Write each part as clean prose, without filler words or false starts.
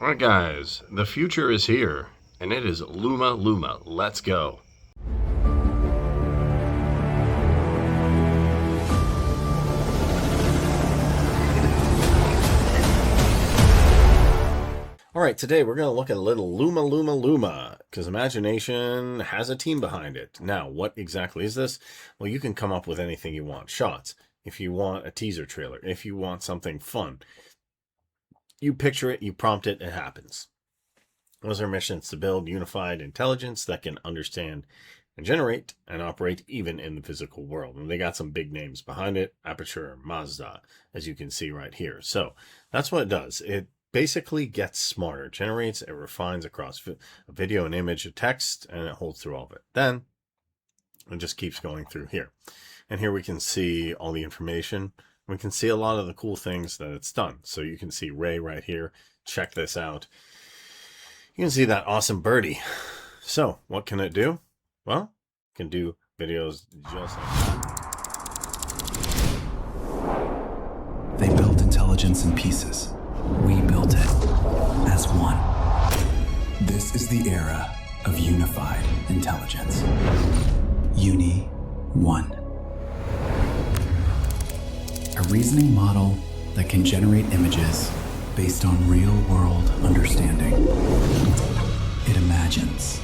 Alright guys, the future is here, and it is Luma. Let's go. Alright, today we're going to look at a little Luma, because imagination has a team behind it. Now, what exactly is this? Well, you can come up with anything you want. Shots, if you want a teaser trailer, if you want something fun. You picture it, you prompt it, it happens. Those are missions to build unified intelligence that can understand and generate and operate even in the physical world. And they got some big names behind it, Aperture, Mazda, as you can see right here. So that's what it does. It basically gets smarter, generates, it refines across a video, an image, a text, and it holds through all of it. Then it just keeps going through here. And here we can see all the information. We can see a lot of the cool things that it's done. So you can see Ray right here. Check this out. You can see that awesome birdie. So what can it do? Well, it can do videos just like that. They built intelligence in pieces. We built it as one. This is the era of unified intelligence. Uni 1. A reasoning model that can generate images based on real-world understanding. It imagines,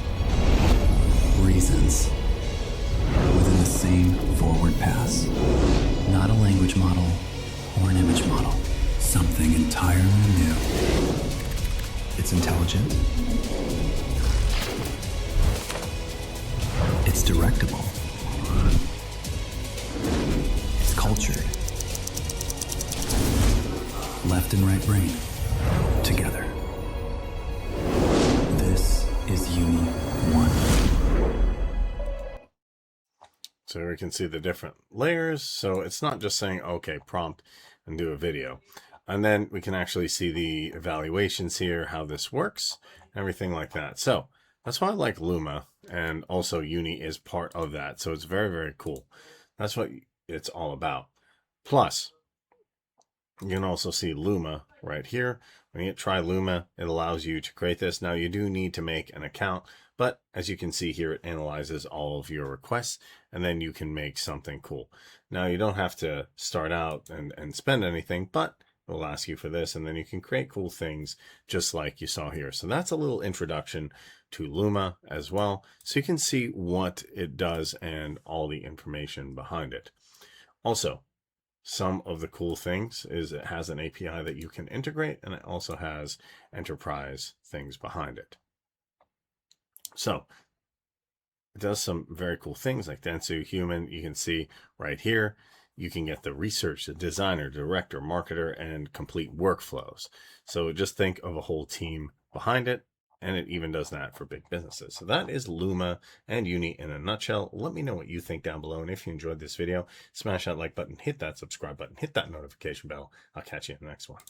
reasons, within the same forward pass. Not a language model or an image model. Something entirely new. It's intelligent. It's directable. It's cultured. Left and right brain together. This is Uni 1. So we can see the different layers. So it's not just saying, okay, prompt and do a video. And then we can actually see the evaluations here, how this works, everything like that. So that's why I like Luma, and also Uni is part of that. So it's very, very cool. That's what it's all about. Plus, you can also see Luma right here. When you try Luma, it allows you to create this. Now you do need to make an account, but as you can see here, it analyzes all of your requests, and then you can make something cool. Now you don't have to start out and spend anything, but it will ask you for this, and then you can create cool things just like you saw here. So that's a little introduction to Luma as well. So you can see what it does and all the information behind it. Also, some of the cool things is it has an API that you can integrate, and it also has enterprise things behind it. So it does some very cool things like Dentsu Human. You can see right here, you can get the research, the designer, director, marketer, and complete workflows. So just think of a whole team behind it, and it even does that for big businesses. So that is Luma and Uni in a nutshell. Let me know what you think down below. And if you enjoyed this video, smash that like button, hit that subscribe button, hit that notification bell. I'll catch you in the next one.